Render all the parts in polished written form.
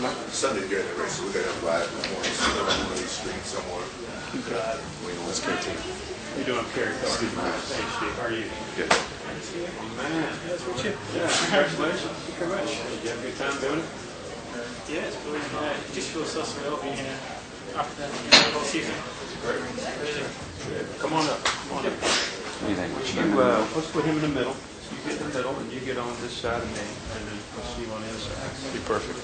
Sunday during the race, so we're going to have live mornings on the street somewhere. You got it. Let's continue. You're doing Perry Thornton. Hey, Steve, how are you? Good. Man, that's what you. Yeah, congratulations. Thank you very much. Did you have a good time doing it? Yeah, it's really it just feels so surreal being here after the whole season. Great. Come on up. Come on up. Let's put him in the middle. So you get in the middle, and you get on this side of me, and then put Steve on the other side. Be perfect.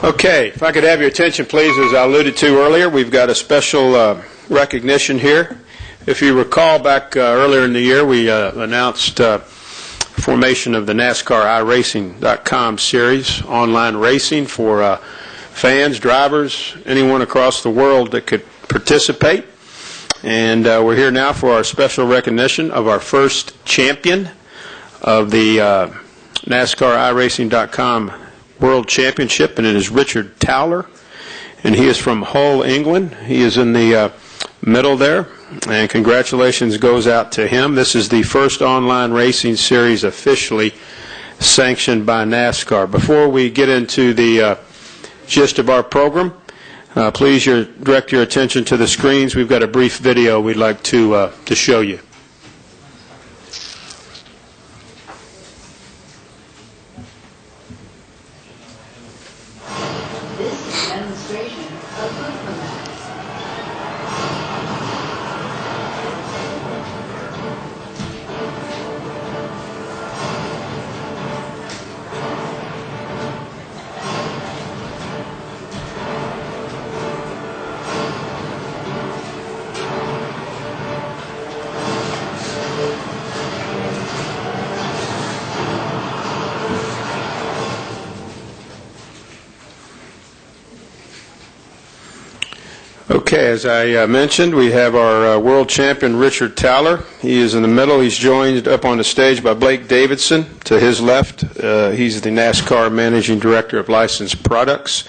Okay, if I could have your attention, please, as I alluded to earlier, we've got a special recognition here. If you recall, back earlier in the year, we announced formation of the Nascar iRacing.com series, online racing for fans, drivers, anyone across the world that could participate. And we're here now for our special recognition of our first champion of the NASCAR iRacing.com World Championship, and it is Richard Towler, and he is from Hull, England. He is in the middle there, and congratulations goes out to him. This is the first online racing series officially sanctioned by NASCAR. Before we get into the gist of our program, please direct your attention to the screens. We've got a brief video we'd like to show you. Okay, as I mentioned, we have our world champion, Richard Towler. He is in the middle. He's joined up on the stage by Blake Davidson. To his left, he's the NASCAR Managing Director of Licensed Products.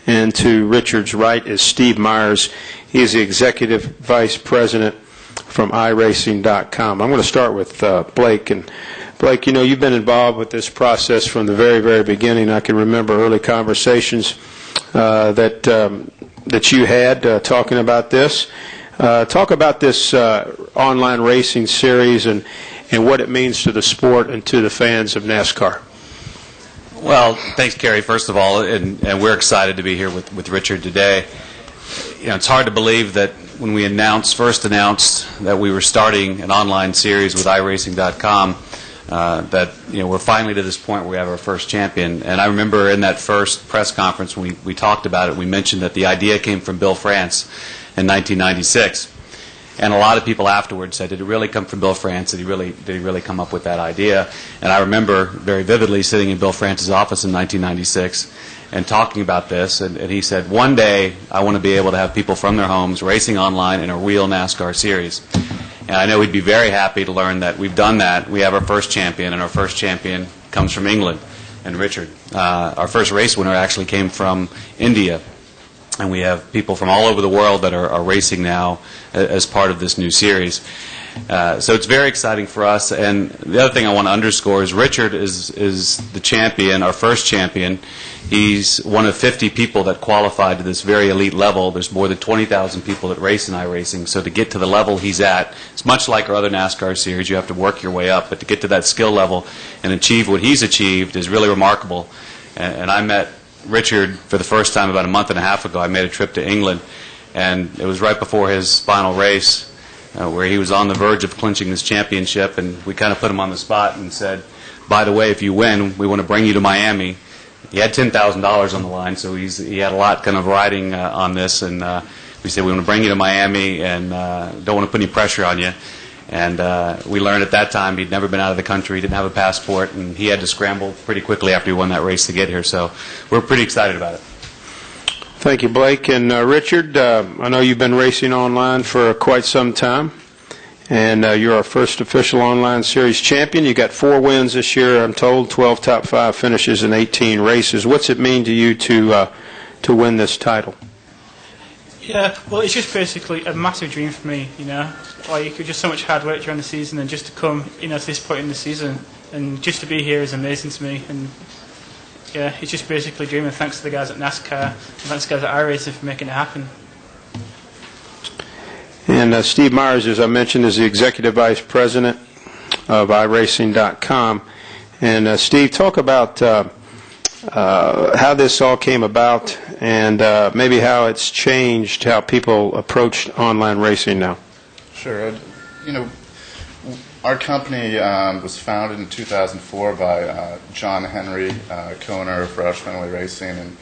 And to Richard's right is Steve Myers. He is the Executive Vice President from iRacing.com. I'm going to start with Blake. And Blake, you know, you've been involved with this process from the very, very beginning. I can remember early conversations that you had talking about this. Talk about this online racing series and what it means to the sport and to the fans of NASCAR. Well, thanks, Kerry, first of all, and we're excited to be here with Richard today. You know, it's hard to believe that when we first announced that we were starting an online series with iRacing.com, that we're finally to this point where we have our first champion. And I remember in that first press conference when we talked about it, we mentioned that the idea came from Bill France in 1996. And a lot of people afterwards said, did it really come from Bill France? Did he really come up with that idea? And I remember very vividly sitting in Bill France's office in 1996 and talking about this. And he said, one day I want to be able to have people from their homes racing online in a real NASCAR series. And I know we'd be very happy to learn that we've done that. We have our first champion, and our first champion comes from England, and Richard. Our first race winner actually came from India. And we have people from all over the world that are racing now as part of this new series. So it's very exciting for us. And the other thing I want to underscore is Richard is the champion, our first champion. He's one of 50 people that qualified to this very elite level. There's more than 20,000 people that race in iRacing. So to get to the level he's at, it's much like our other NASCAR series. You have to work your way up. But to get to that skill level and achieve what he's achieved is really remarkable. And I met Richard for the first time about a month and a half ago. I made a trip to England, and it was right before his final race where he was on the verge of clinching this championship, and we kind of put him on the spot and said, by the way, if you win, we want to bring you to Miami. He had $10,000 on the line, so he had a lot kind of riding on this, and we said, we want to bring you to Miami and don't want to put any pressure on you. And we learned at that time he'd never been out of the country, didn't have a passport, and he had to scramble pretty quickly after he won that race to get here. So we're pretty excited about it. Thank you, Blake. And Richard, I know you've been racing online for quite some time, and you're our first official online series champion. You got 4 wins this year, I'm told, 12 top 5 finishes in 18 races. What's it mean to you to win this title? Yeah, well, it's just basically a massive dream for me, you know. Like, just so much hard work during the season, and just to come, you know, to this point in the season, and just to be here is amazing to me. And yeah, it's just basically a dream. And thanks to the guys at Nascar, and thanks to the guys at iRacing for making it happen. And Steve Myers, as I mentioned, is the Executive Vice President of iRacing.com. And Steve, talk about how this all came about and maybe how it's changed how people approach online racing now. Sure. You know, our company was founded in 2004 by John Henry, co-owner of Roush Fenway Racing, and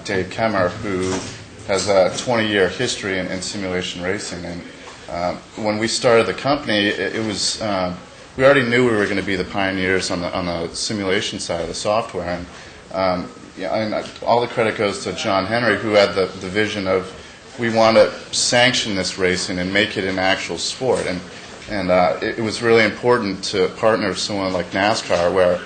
Dave Kemmer, who has a 20-year history in simulation racing. And when we started the company, it was we already knew we were going to be the pioneers on the simulation side of the software. And all the credit goes to John Henry, who had the vision of, we want to sanction this racing and make it an actual sport. And it was really important to partner with someone like NASCAR, where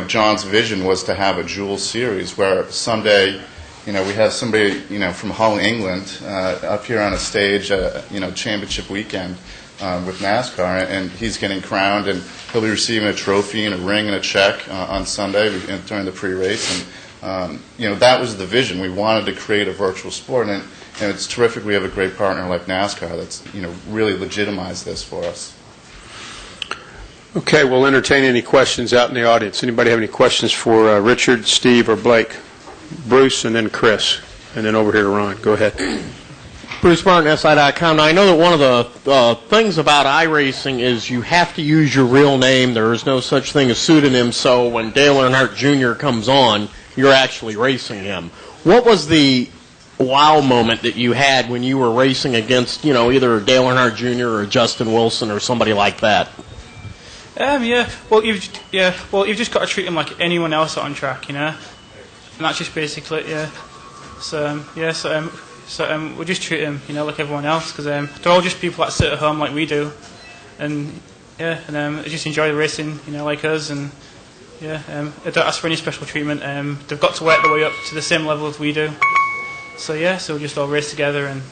John's vision was to have a dual series where someday, we have somebody, from Hull, England, up here on a stage, championship weekend with NASCAR, and he's getting crowned, and he'll be receiving a trophy and a ring and a check on Sunday during the pre-race. And that was the vision. We wanted to create a virtual sport, and it's terrific. We have a great partner like NASCAR that's really legitimized this for us. Okay, we'll entertain any questions out in the audience. Anybody have any questions for Richard, Steve, or Blake? Bruce, and then Chris, and then over here to Ron. Go ahead. Bruce Martin, SI.com. Now, I know that one of the things about iRacing is you have to use your real name. There is no such thing as pseudonym, so when Dale Earnhardt Jr. comes on, you're actually racing him. What was the wow moment that you had when you were racing against, either Dale Earnhardt Jr. or Justin Wilson or somebody like that? Well, you've just got to treat him like anyone else on track, And that's just basically it, So we just treat them, like everyone else, because they're all just people that sit at home like we do, and they just enjoy the racing, like us, and they don't ask for any special treatment. They've got to work their way up to the same level as we do. So we just all race together, and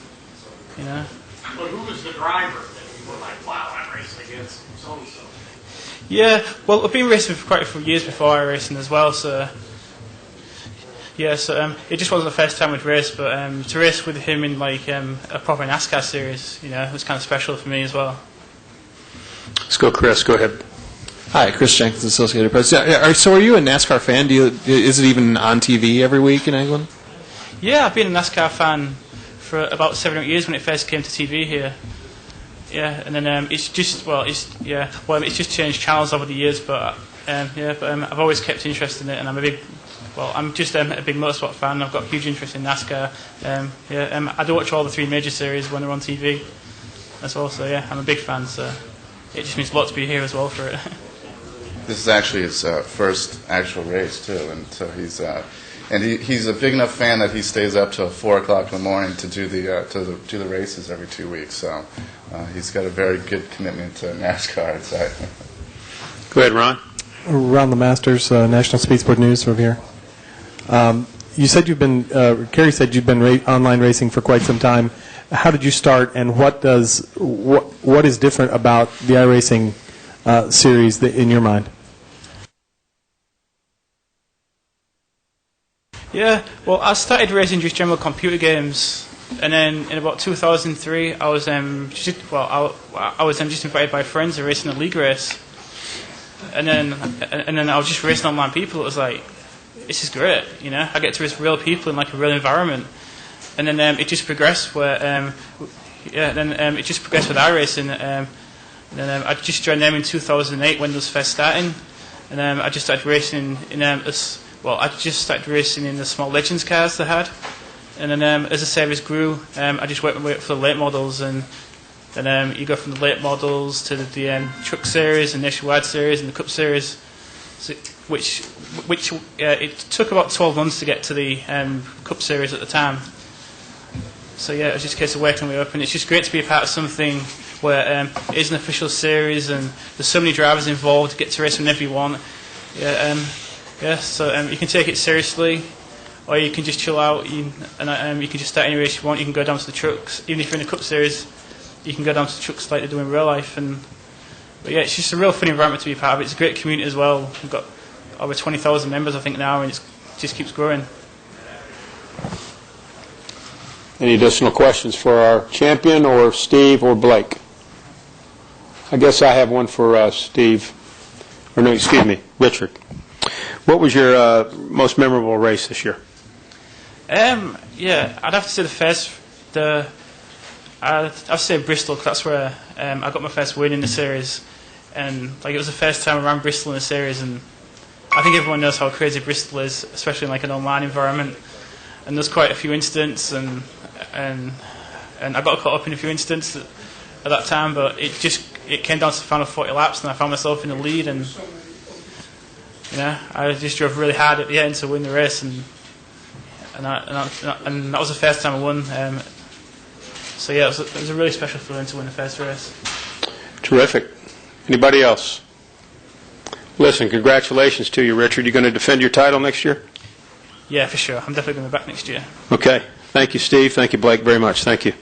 But who was the driver that you were like, wow, I'm racing against so and so? Yeah, well, I've been racing for quite a few years before iRacing as well, so. Yeah, so it just wasn't the first time we'd raced, but to race with him in a proper NASCAR series, it was kind of special for me as well. Let's go, Chris. Go ahead. Hi, Chris Jenkins, Associated Press. So are you a NASCAR fan? Is it even on TV every week in England? Yeah, I've been a NASCAR fan for about 7 or 8 years when it first came to TV here. Yeah, and then it's just changed channels over the years, but I've always kept interested in it, and I'm just a big motorsport fan. I've got a huge interest in NASCAR. I do watch all the 3 major series when they're on TV as well. So I'm a big fan. So it just means a lot to be here as well for it. This is actually his first actual race too, and so he's a big enough fan that he stays up till 4 o'clock in the morning to do the races every 2 weeks. So he's got a very good commitment to NASCAR. So. Go ahead, Ron. Ron the Masters, National Speed Sport News over here. You said Kerry said you've been online racing for quite some time. How did you start, and what is different about the iRacing series in your mind? Yeah, well, I started racing just general computer games, and then in about 2003, I was just invited by friends to race in a league race, and then I was just racing online people. It was like, this is great, I get to race real people in a real environment, and then it just progressed where, it just progressed with iRacing, and then I just joined them in 2008 when it was first starting, and I just started racing in the small Legends cars they had, and then as the series grew, I just worked my way up for the late models, and then you go from the late models to the truck series and nationwide series and the Cup series, so, which it took about 12 months to get to the Cup series at the time. So it was just a case of working my way up, and it's just great to be a part of something where it is an official series and there's so many drivers involved. Get to race whenever you want. So you can take it seriously, or you can just chill out. You can just start any race you want. You can go down to the trucks, even if you're in the Cup Series. You can go down to the trucks like they do in real life. But yeah, it's just a real fun environment to be part of. It's a great community as well. We've got over 20,000 members, I think, now, and it just keeps growing. Any additional questions for our champion, or Steve, or Blake? I guess I have one for Steve. Or no, excuse me, Richard. What was your most memorable race this year? Yeah, I'd have to say I'd say Bristol, because that's where I got my first win in the series, and it was the first time I ran Bristol in the series, and I think everyone knows how crazy Bristol is, especially in an online environment. And there's quite a few incidents, and I got caught up in a few incidents at that time, but it came down to the final 40 laps, and I found myself in the lead, and I just drove really hard at the end to win the race, and that was the first time I won. So yeah, it was a really special feeling to win the first race. Terrific. Anybody else? Listen, congratulations to you, Richard. You going to defend your title next year? Yeah, for sure. I'm definitely going to be back next year. Okay. Thank you, Steve. Thank you, Blake, very much. Thank you.